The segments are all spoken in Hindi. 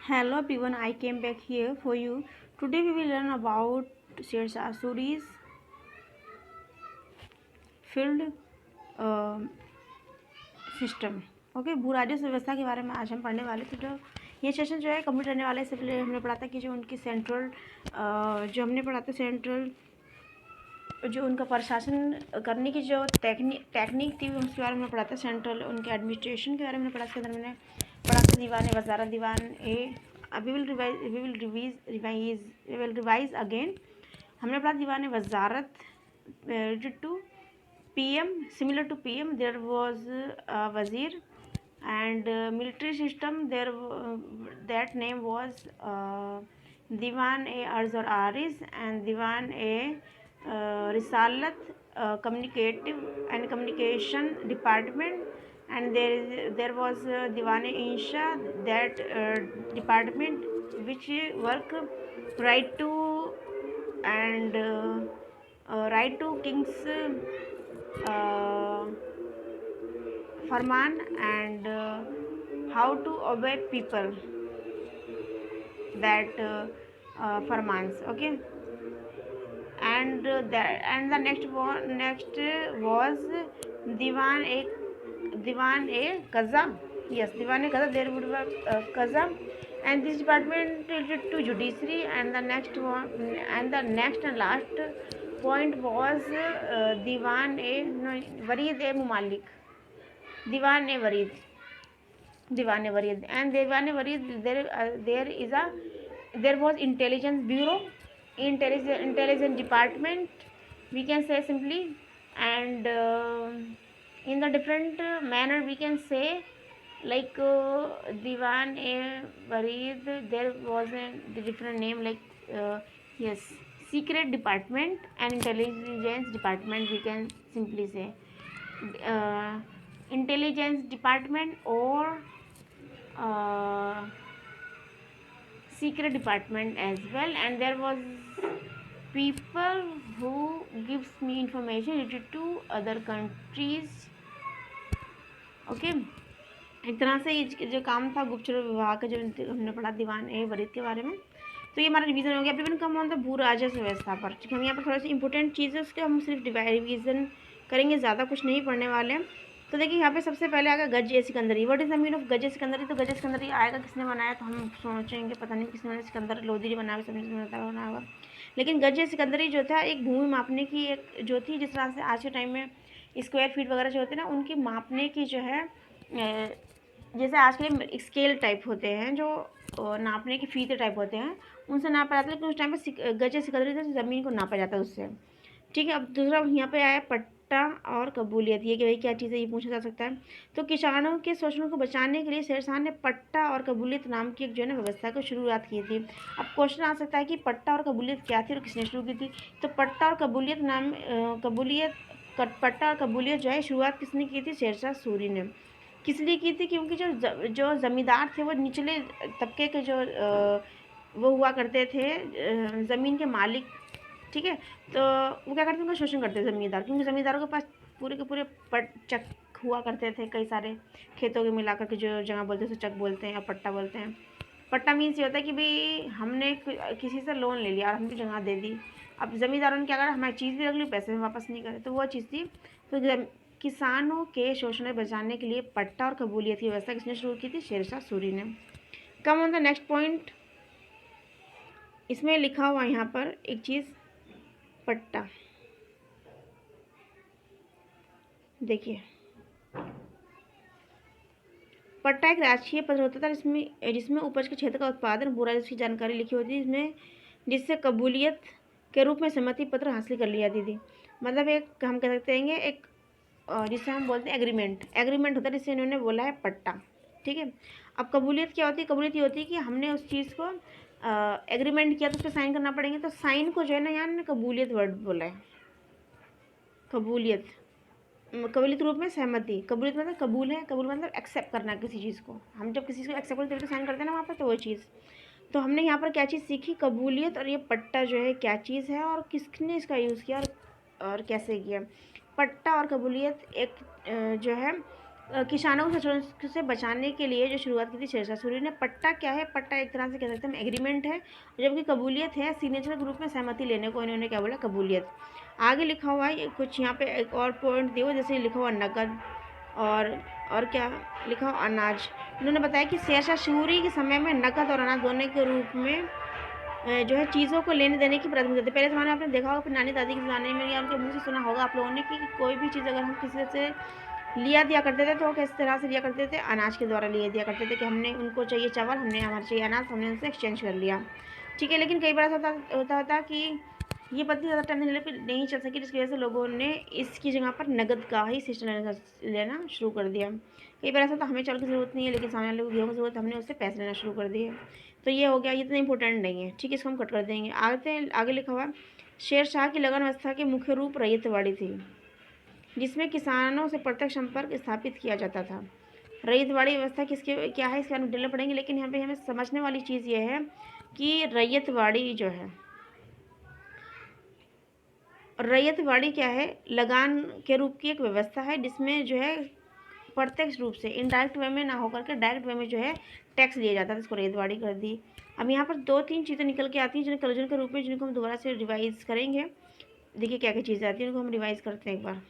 Hello everyone, I came back here for you. Today we will learn about Shershah Suri's field system. Okay, भूराजस्व व्यवस्था के बारे में आज हम पढ़ने वाले थे। तो ये सेशन जो है कंप्लीट रहने वाले। इससे पहले हमने पढ़ा था कि जो उनकी सेंट्रल जो हमने पढ़ा था सेंट्रल जो उनका प्रशासन करने की जो टेक्निक थी उसके बारे में पढ़ा था। सेंट्रल उनके एडमिनिस्ट्रेशन के बारे में पढ़ा। इसके अंदर मैंने पढ़ा था दीवान वजारत, दीवान ए। We will revise again. हमने पढ़ा दीवान वजारत related to PM, similar to PM there was wazir, and military system there that name was Diwan e Arz और Aris and Diwan e Risalat, communicative and communication department, and there was Diwan e Insha, that department which work right to and right to king's farman and how to obey people that farmans. Okay, and the next was diwan a kaza. Yes, diwan a kaza, there would be kaza, and this department related to judiciary. And the next one, and the next and last point was diwan a warid e mumalik, diwan e warid, diwan e warid, and diwan e warid there was intelligence bureau, intelligence department, we can say simply. And in the different manner we can say, like diwan e warid, there was a different name, like yes, secret department and intelligence department, we can simply say intelligence department or secret department as well. And there was people who gives me information related to other countries. Okay, एक तरह से ये जो काम था गुप्तचर विभाग का, जो हमने पढ़ा दीवान ए वरीद के बारे में। तो ये हमारा रिवीजन हो गया। अभी कम होता है भू राजस्व व्यवस्था पर। हम यहाँ पर थोड़ा सा इंपॉर्टेंट चीज़ है उसके हम सिर्फ रिवीजन करेंगे, ज़्यादा कुछ नहीं पढ़ने वाले हैं। तो देखिए यहाँ पे सबसे पहले आएगा गज सिकंदरी। What is the mean of गज सिकंदरी? तो गज सिकंदरी आएगा किसने बनाया, तो हम सोचेंगे पता नहीं किसने बनाया, सिकंदर लोधी बनाया, बनाया होगा। लेकिन गज सिकंदरी जो था एक भूमि मापने की एक जो थी, जिस तरह से आज के टाइम में स्क्वायर फीट वगैरह जो होते हैं ना, उनकी मापने की जो है, जैसे आज के स्केल टाइप होते हैं जो नापने के फीते टाइप होते हैं, उनसे नापा जाता है। लेकिन उस टाइम पर गज सिकंदरी से ज़मीन को नापा जाता है उससे। ठीक है, अब दूसरा यहाँ पे आया पट्टा और कबूलियत। ये कि भाई क्या चीज़ है, ये पूछा जा सकता है। तो किसानों के शोषण को बचाने के लिए शेरशाह ने पट्टा और कबूलियत नाम की एक जो है ना व्यवस्था को शुरुआत की थी। अब क्वेश्चन आ सकता है कि पट्टा और कबूलियत क्या थी और किसने शुरू की थी? तो पट्टा और कबूलियत पट्टा और कबूलियत जो है शुरुआत किसने की थी? शेरशाह सूरी ने। किस लिए की थी? क्योंकि जो ज़मींदार थे वो निचले तबके के जो वो हुआ करते थे, ज़मीन के मालिक। ठीक है, तो वो क्या करते थे, उनका शोषण करते थे ज़मींदार, क्योंकि ज़मींदारों के पास पूरे के पूरे चक हुआ करते थे, कई सारे खेतों के मिलाकर के जो जगह बोलते हैं उसे चक बोलते हैं या पट्टा बोलते हैं। पट्टा मीन्स ये होता है कि भाई हमने किसी से लोन ले लिया और हमको जगह दे दी। अब ज़मींदारों ने क्या करा, हमारी चीज़ भी रख ली, पैसे में वापस नहीं करे, तो वो चीज़ थी। तो किसानों के शोषण से बचाने के लिए पट्टा और कबूलियत की व्यवस्था किसने शुरू की थी? शेरशाह सूरी ने। कम ऑन द नेक्स्ट पॉइंट, इसमें लिखा हुआ यहाँ पर एक चीज़, पट्टा। देखिए, पट्टा एक राजकीय पत्र होता था जिसमें उपज के क्षेत्र का उत्पादन भू राजस्व की जानकारी लिखी होती थी, जिससे कबूलियत के रूप में सहमति पत्र हासिल कर ली जाती थी। मतलब एक हम कह सकते हैं एक जिसे हम बोलते हैं एग्रीमेंट होता है, जिससे इन्होंने बोला है पट्टा। ठीक है, अब कबूलियत क्या होती है? कबूलियत ये होती है कि हमने उस चीज़ को एग्रीमेंट किया तो उस पर साइन करना पड़ेंगे। तो साइन को जो है ना, यहाँ कबूलियत वर्ड बोला है। कबूलियत रूप में सहमति। कबूलियत मतलब कबूल है, कबूल मतलब एक्सेप्ट करना किसी चीज़ को। हम जब किसी चीज़ को एक्सेप्ट करते हैं तो साइन करते हैं ना वहाँ पर, तो वो चीज़। तो हमने यहाँ पर क्या चीज़ सीखी? कबूलियत और ये पट्टा जो है क्या चीज़ है और किसने इसका यूज़ किया और कैसे किया। पट्टा और कबूलियत एक जो है किसानों को शोषण से बचाने के लिए जो शुरुआत की थी शेरशाह सूरी ने। पट्टा क्या है? पट्टा एक तरह से कह सकते हैं एग्रीमेंट है, जबकि कबूलियत है सिग्नेचर के रूप में सहमति लेने को इन्होंने क्या बोला? कबूलियत। आगे लिखा हुआ है कुछ यहाँ पे एक और पॉइंट दिया, जैसे लिखा हुआ नकद और क्या लिखा हुआ? अनाज। इन्होंने बताया कि शेरशाह सूरी के समय में नकद और अनाज दोनों के रूप में जो है चीज़ों को लेने देने की प्राथमिकता थी। पहले ज़माने में आपने देखा होगा, नानी दादी के ज़माने में या उनके मुँह से सुना होगा आप लोगों ने कि कोई भी चीज़ अगर हम किसी से लिया दिया करते थे तो किस तरह से लिया करते थे? अनाज के द्वारा लिया दिया करते थे कि हमने उनको चाहिए चावल, हमने हमारे चाहिए अनाज, हमने उनसे एक्सचेंज कर लिया। ठीक है, लेकिन कई बार ऐसा होता कि ये पद्धति ज़्यादा टाइम नहीं चल सकी, जिसकी वजह से लोगों ने इसकी जगह पर नकद का ही सिस्टम लेना शुरू कर दिया। कई बार ऐसा था हमें चावल की ज़रूरत नहीं है, लेकिन सामने वाले को गेहूँ की ज़रूरत, हमने उससे पैसे लेना शुरू कर दिए। तो ये हो गया, ये इतना इंपॉर्टेंट नहीं है। ठीक है, इसको हम कट कर देंगे। आगे लिखा हुआ शेर शाह की लगन व्यवस्था के मुख्य रूप रैयतवाड़ी थी, जिसमें किसानों से प्रत्यक्ष संपर्क स्थापित किया जाता था। रैयतवाड़ी व्यवस्था किसके क्या है, इसके बारे में डिटेल पढ़ेंगे, लेकिन यहाँ पे हमें समझने वाली चीज़ ये है कि रैयतवाड़ी जो है, रैयतवाड़ी क्या है? लगान के रूप की एक व्यवस्था है, जिसमें जो है प्रत्यक्ष रूप से इनडायरेक्ट वे में ना होकर के डायरेक्ट वे में जो है टैक्स लिया जाता है, इसको रैयतवाड़ी कर दी। अब यहाँ पर 2-3 चीज़ें निकल के आती हैं जिन्हें कलजन के रूप में, जिनको हम दोबारा से रिवाइज करेंगे। देखिए क्या क्या चीज़ें आती हैं, उनको हम रिवाइज करते हैं एक बार।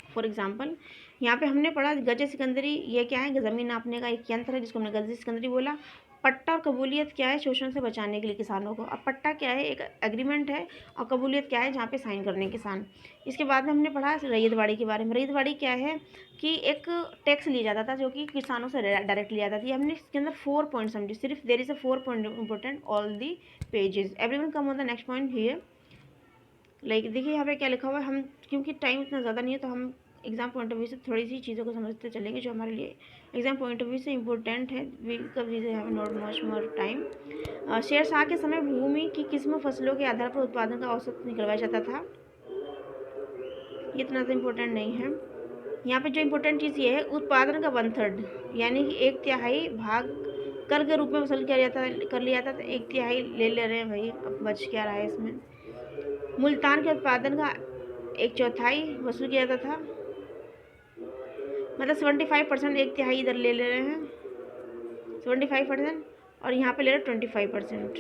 फॉर एग्जाम्पल, यहाँ पे हमने पढ़ा गज सिकंदरी, ये क्या है? ज़मीन नापने का एक यंत्र है, जिसको हमने गज सिकंदरी बोला। पट्टा और कबूलियत क्या है? शोषण से बचाने के लिए किसानों को। अब पट्टा क्या है? एक एग्रीमेंट है, और कबूलियत क्या है? जहाँ पे साइन करने किसान। इसके बाद में हमने पढ़ा रैयतवाड़ी के बारे में। रैयतवाड़ी क्या है कि एक टैक्स लिया जाता था जो कि किसानों से डायरेक्ट लिया जाता था। हमने इसके अंदर 4 पॉइंट समझे, सिर्फ there is a 4 point important all the pages. Everyone come on the next point here. Like देखिए यहाँ पे क्या लिखा हुआ है, हम क्योंकि टाइम इतना ज़्यादा नहीं है तो हम एग्ज़ाम पॉइंट ऑफ व्यू से थोड़ी सी चीज़ों को समझते चलेंगे जो हमारे लिए एग्ज़ाम पॉइंट ऑफ व्यू से इंपॉर्टेंट है। कभी have not much more time. Sher Shah के समय भूमि की किस्म फसलों के आधार पर उत्पादन का औसत निकलवाया जाता था। ये इतना तो इम्पोर्टेंट नहीं है। यहाँ पे जो इम्पोर्टेंट चीज़ ये है, उत्पादन का 1/3 यानी कि 1/3 भाग कर के रूप में वसूल किया जाता कर लिया जाता, तो 1/3 ले रहे हैं भाई, अब बच क्या रहा है इसमें। मुल्तान के उत्पादन का 1/4 वसूल किया जाता था, मतलब 75%, 1/3 इधर ले रहे हैं 75%, और यहाँ पे ले रहे 25%।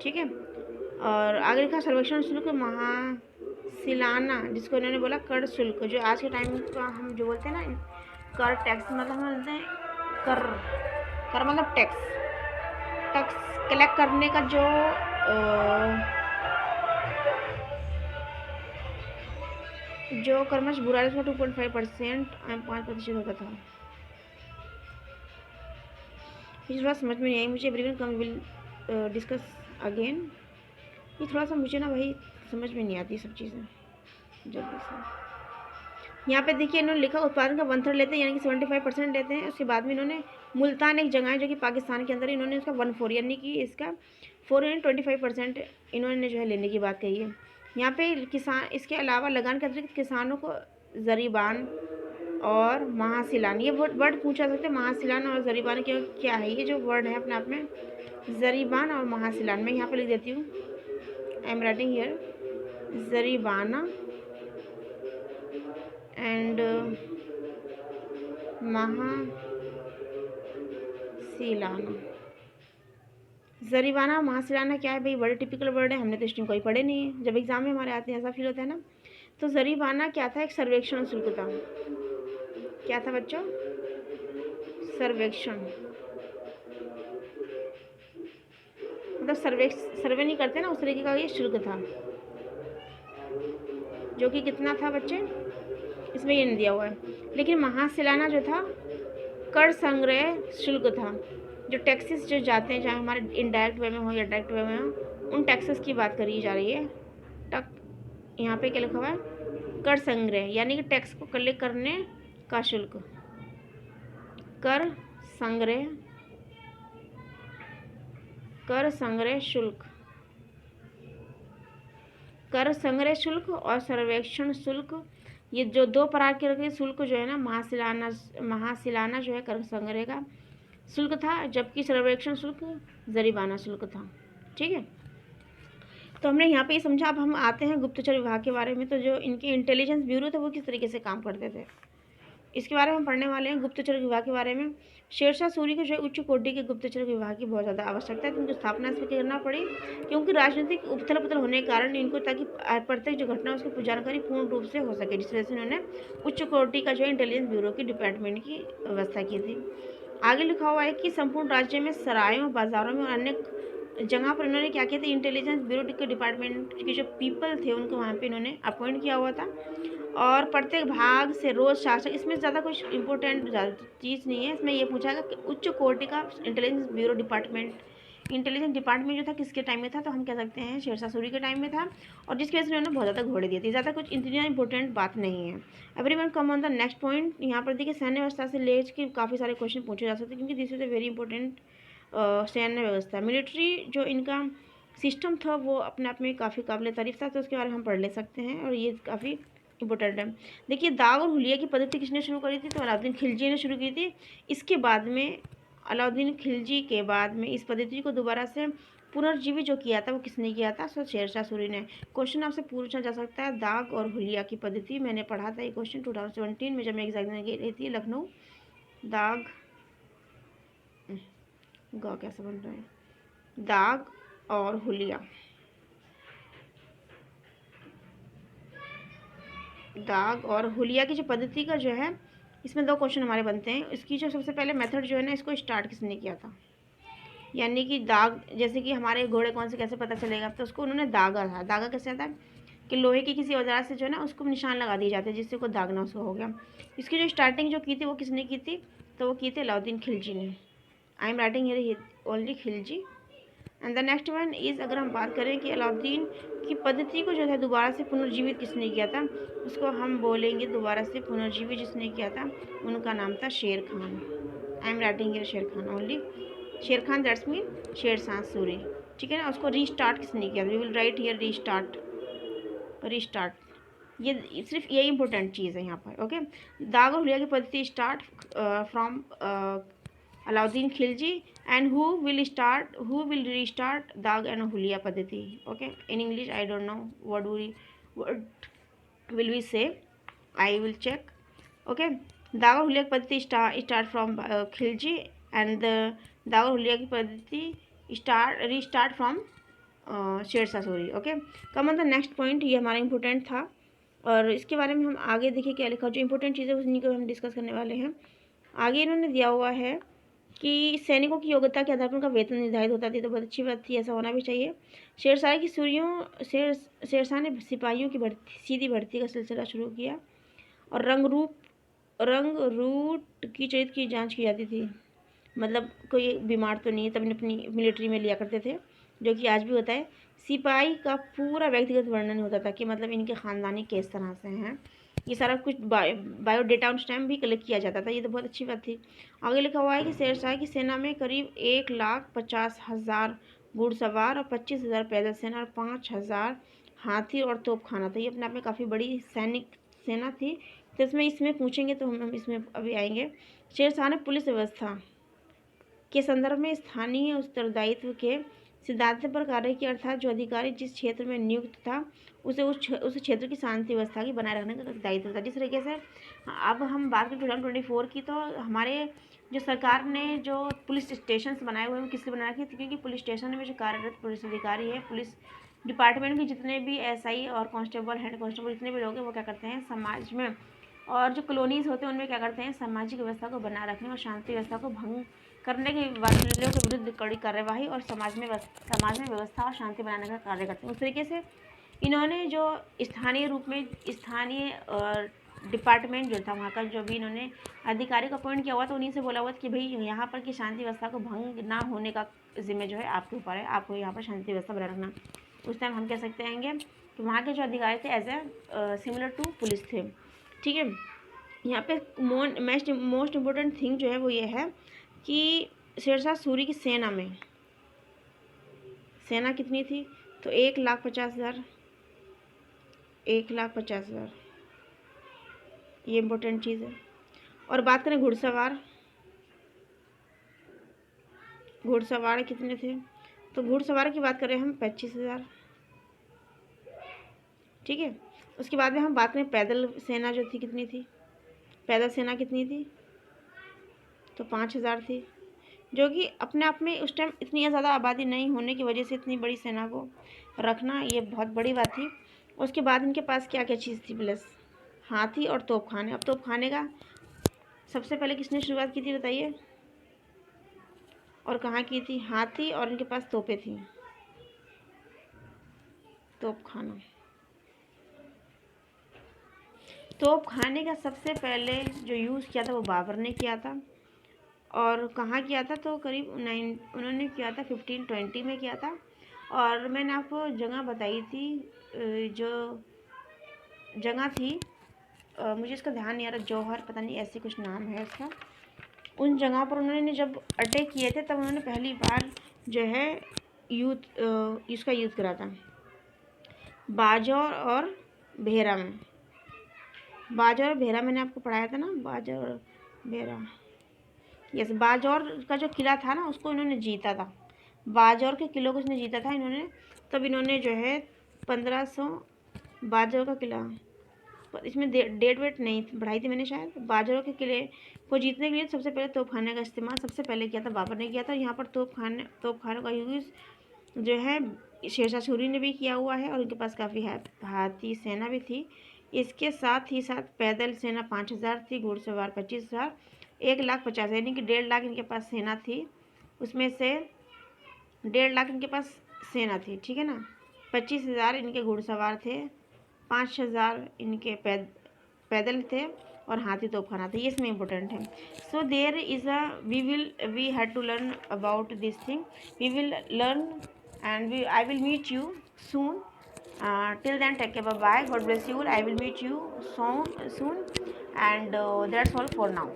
ठीक है, और आगे लिखा सर्वेक्षण शुल्क महासिलाना, जिसको इन्होंने बोला कर शुल्क, जो आज के टाइम का हम जो बोलते हैं ना कर टैक्स, मतलब हम बोलते हैं कर, कर मतलब टैक्स, टैक्स कलेक्ट करने का जो कर्मश बुरा है उसका 2.5% 5% होता था। ये थोड़ा समझ में नहीं आई मुझे, everyone come will discuss again. ये थोड़ा सा मुझे ना भाई समझ में नहीं आती सब चीज़ें जल्दी से। यहाँ पे देखिए इन्होंने लिखा उत्पादन का 1/3 लेते हैं, यानी कि 75% लेते हैं। उसके बाद में इन्होंने मुल्तान एक जगह है जो कि पाकिस्तान के अंदर, इन्होंने उसका 1/4 यानी कि इसका 4 यानी 25% इन्होंने जो है लेने की बात कही है। यहाँ पे किसान, इसके अलावा लगान के अतिरिक्त किसानों को जरीबान और महासिलान, ये वर्ड पूछा सकते हैं, महासिलान और जरीबान क्या है? ये जो वर्ड है अपने आप में जरीबान और महासिलान, मैं यहाँ पे लिख देती हूँ, आई एम राइटिंग हियर जरीबाना एंड महासिलाना। जरीबाना और महासिलाना क्या है भाई? बड़े टिपिकल वर्ड है, हमने तो स्ट्रिंग कोई पढ़े नहीं है, जब एग्जाम में हमारे आते हैं ऐसा फील होता है ना। तो जरीबाना क्या था? एक सर्वेक्षण शुल्क था। क्या था बच्चों? सर्वेक्षण, मतलब सर्वे नहीं करते ना, उस तरीके का ये शुल्क था, जो कि कितना था बच्चे? इसमें ये नहीं दिया हुआ है। लेकिन महासिलाना जो था कर संग्रह शुल्क था, जो टैक्सेस जो जाते हैं, चाहे हमारे इनडायरेक्ट वे में हो या डायरेक्ट वे में हो, उन टैक्सेस की बात करी जा रही है। टक यहाँ पे क्या लिखा हुआ है? कर संग्रह, यानी कि टैक्स को कलेक्ट करने का शुल्क। कर संग्रह, कर संग्रह शुल्क, कर संग्रह शुल्क और सर्वेक्षण शुल्क, ये जो 2 प्रकार के शुल्क जो है ना, महासिलाना जो है कर संग्रह का शुल्क था, जबकि सर्वेक्षण शुल्क जरीबाना शुल्क था। ठीक है, तो हमने यहाँ पे ये समझा। अब हम आते हैं गुप्तचर विभाग के बारे में। तो जो इनके इंटेलिजेंस ब्यूरो थे वो किस तरीके से काम करते थे। इसके बारे में हम पढ़ने वाले हैं गुप्तचर विभाग के बारे में। शेरशाह सूरी को जो है उच्च कोटि के गुप्तचर विभाग की बहुत ज़्यादा आवश्यकता है, तो उनकी स्थापना इसमें करना पड़ी, क्योंकि राजनीतिक उथल पुथल होने के कारण इनको, ताकि प्रत्येक जो घटना उसकी जानकारी पूर्ण रूप से हो सके, जिस वजह से उन्होंने उच्च कोटि का जो है इंटेलिजेंस ब्यूरो की डिपार्टमेंट की व्यवस्था की थी। आगे लिखा हुआ है कि संपूर्ण राज्य में सरायों, बाजारों में और अन्य जगह पर इन्होंने क्या किया था, इंटेलिजेंस ब्यूरो के डिपार्टमेंट के जो पीपल थे उनको वहाँ पे इन्होंने अपॉइंट किया हुआ था। और प्रत्येक भाग से रोज शासक, इसमें ज़्यादा कुछ इंपॉर्टेंट चीज़ नहीं है, इसमें ये पूछा गया कि उच्च कोटि का intelligence bureau department, intelligence department जो था किसके टाइम में था, तो हम कह सकते हैं शेरशाह सूरी के टाइम में था, और जिसकी वजह से उन्होंने बहुत ज़्यादा घोड़े दिए थे। ज़्यादा कुछ इतना इंपॉर्टेंट बात नहीं है। Everyone come on the next point. यहाँ पर देखिए सैन्य व्यवस्था से लेकर के काफ़ी सारे क्वेश्चन पूछे जा सकते हैं, क्योंकि this is a very important सैन्य व्यवस्था। मिलिट्री जो इनका सिस्टम था वो अपने आप में काफ़ी काबिल तारीफ था, तो उसके बारे में हम पढ़ ले सकते हैं, और ये काफ़ी इंपॉर्टेंट है। देखिए दाग और हुलिया की पद्धति किसने शुरू करी थी, तो अलाउद्दीन खिलजी ने शुरू की थी। इसके बाद में अलाउद्दीन खिलजी के बाद में इस पद्धति को दोबारा से पुनर्जीवित जो किया था वो किसने किया था, सो शेरशाह सूरी ने। क्वेश्चन आपसे पूछा जा सकता है, दाग और हुलिया की पद्धति, मैंने पढ़ा था ये क्वेश्चन 2017 में जब मैं एग्जाम देने गई थी लखनऊ। दाग गा कैसे बन रहा है, दाग और हुलिया, दाग और हुलिया की जो पद्धति का जो है, इसमें दो क्वेश्चन हमारे बनते हैं। इसकी जो सबसे पहले मेथड जो है ना, इसको स्टार्ट किसने किया था, यानी कि दाग, जैसे कि हमारे घोड़े कौन से कैसे पता चलेगा, तो उसको उन्होंने दागा था। दागा कैसे आता है कि लोहे की किसी औजार से जो है ना उसको निशान लगा दिए जाते हैं, जिससे को दागना उसको हो गया। इसकी जो स्टार्टिंग जो की थी वो किसने की थी, तो वो की थी अलाउद्दीन खिलजी ने। आई am writing here only Khilji. And the next one is, अगर हम बात करें कि अलाउद्दीन की पद्धति को जो है दोबारा से पुनर्जीवित किसने किया था, उसको हम बोलेंगे दोबारा से पुनर्जीवित जिसने किया था उनका नाम था Sher Khan. I am writing here Sher Khan only, Sher Khan that's mean Sher Shah Suri, ठीक है ना। उसको रीस्टार्ट किसने किया, we will write here restart, restart, ये सिर्फ यही इंपॉर्टेंट चीज़ है यहाँ पर, ओके। दाग और हुलिया की पद्धति start from Alauddin Khilji, and who will restart Dag and Hulia Padhati, okay, in English I don't know what will we say, I will check, okay. Dag और हुलिया की पद्धति start from खिलजी, and दाग और हुलिया की पद्धति restart from Sher Shah Suri, okay. Come on the next point, ये हमारा इंपॉर्टेंट था, और इसके बारे में हम आगे देखिए क्या लिखा, जो इंपॉर्टेंट चीज़ें उन्हीं को हम डिस्कस करने वाले हैं। आगे इन्होंने दिया हुआ है कि सैनिकों की योग्यता के आधार पर उनका वेतन निर्धारित होता थी, तो बहुत अच्छी बात थी, ऐसा होना भी चाहिए। शेरशाह ने सिपाहियों की सीधी भर्ती का सिलसिला शुरू किया, और रंग रूट की चरित्र की जांच की जाती थी, मतलब कोई बीमार तो नहीं है, तब अपनी मिलिट्री में लिया करते थे, जो कि आज भी होता है। सिपाही का पूरा व्यक्तिगत वर्णन होता था कि मतलब इनके ख़ानदानी किस तरह से हैं, ये सारा कुछ बायोडेटा उस टाइम भी कलेक्ट किया जाता था, ये तो बहुत अच्छी बात थी। आगे लिखा हुआ है कि शेरशाह की सेना में करीब 1,50,000 घुड़सवार और 25,000 पैदल सेना और 5,000 हाथी और तोपखाना था। ये अपने आप में काफ़ी बड़ी सैनिक सेना थी, तो इसमें पूछेंगे तो हम इसमें अभी आएंगे। शेरशाह ने पुलिस व्यवस्था के संदर्भ में स्थानीय उत्तरदायित्व के सिद्धांत पर कार्य किया, अर्थात जो अधिकारी जिस क्षेत्र में नियुक्त था उसे उस क्षेत्र की शांति व्यवस्था की बनाए रखने का दायित्व था। जिस तरीके से अब हम बात करें 2024 की, तो हमारे जो सरकार ने जो पुलिस स्टेशन बनाए हुए हैं वो किस लिए बनाए थे, क्योंकि पुलिस स्टेशन में जो कार्यरत पुलिस अधिकारी है, पुलिस डिपार्टमेंट के जितने भी एसआई और कांस्टेबल, हेड कांस्टेबल, जितने भी लोग हैं वो क्या करते हैं समाज में, और जो कॉलोनीज़ होते हैं उनमें क्या करते हैं, सामाजिक व्यवस्था को बनाए रखने और शांति व्यवस्था को भंग करने के वालों के विरुद्ध कड़ी कार्यवाही और समाज में व्यवस्था और शांति बनाने का कार्य करते हैं। उस तरीके से इन्होंने जो स्थानीय रूप में स्थानीय डिपार्टमेंट जो था वहाँ का जो भी इन्होंने अधिकारी का अपॉइंट किया हुआ था, उन्हीं से बोला हुआ था कि भाई यहाँ पर की शांति व्यवस्था को भंग ना होने का जिम्मे जो है आपके ऊपर है, आपको यहाँ पर शांति व्यवस्था बनाए रखना। उस टाइम हम कह सकते हैं कि वहाँ के जो अधिकारी थे as a similar to police थे, ठीक है। यहाँ पे मोस्ट इम्पोर्टेंट थिंग जो है वो ये है कि शेरशाह सूरी की सेना में सेना कितनी थी, तो 1,50,000, 1,50,000, ये इम्पोर्टेंट चीज़ है। और बात करें घुड़सवार कितने थे, तो घुड़सवार की बात करें हम 25,000, ठीक है। उसके बाद में हम बात करें पैदल सेना जो थी कितनी थी, पैदल सेना कितनी थी? तो 5,000 थी, जो कि अपने आप में उस टाइम इतनी ज़्यादा आबादी नहीं होने की वजह से इतनी बड़ी सेना को रखना ये बहुत बड़ी बात थी। उसके बाद इनके पास क्या क्या चीज़ थी प्लस? हाथी और तोपखाने। अब तोपखाने का सबसे पहले किसने शुरुआत की थी बताइए, और कहाँ की थी? हाथी और इनके पास तोपें थी। तोपखाना, तोपखाने का सबसे पहले जो यूज़ किया था वो बाबर ने किया था। और कहाँ किया था? तो करीब उन्होंने किया था 1520 में किया था। और मैंने आपको जगह बताई थी, जो जगह थी, मुझे इसका ध्यान नहीं आ रहा, जौहर पता नहीं ऐसे कुछ नाम है उसका। उन जगह पर उन्होंने जब अटैक किए थे तब उन्होंने पहली बार जो है इसका यूज़ करा था, बाजौर और भेरा में। बाजौर और भेरा मैंने आपको पढ़ाया था ना, बाजौर और भेरा। यस, बाजौर का जो किला था ना उसको इन्होंने जीता था। बाजौर के किले को इसने जीता था इन्होंने। तब इन्होंने जो है 1500 बाजौर का किला, इसमें डेट वेट नहीं बढ़ाई थी मैंने शायद। बाजौर के किले को जीतने के लिए सबसे पहले तोपखाने का इस्तेमाल सबसे पहले किया था, बाबर ने किया था। यहाँ पर तोपखानों का यूज़ जो है शेरशाह सूरी ने भी किया हुआ है, और उनके पास काफ़ी हाथी सेना भी थी। इसके साथ ही साथ पैदल सेना 5,000 थी, घुड़सवार 25,000, 1,50,000 यानी कि 1.5 लाख इनके पास सेना थी। उसमें से 1.5 लाख इनके पास सेना थी, ठीक है ना। 25,000 इनके घुड़सवार थे, 5,000 इनके पैदल थे, और हाथी तोपखाना था। ये इसमें इम्पोर्टेंट है। So there is a we had to learn about this thing. We will learn and I will meet you soon. Till then, take care. Bye bye. God bless you. I will meet you soon, and that's all for now.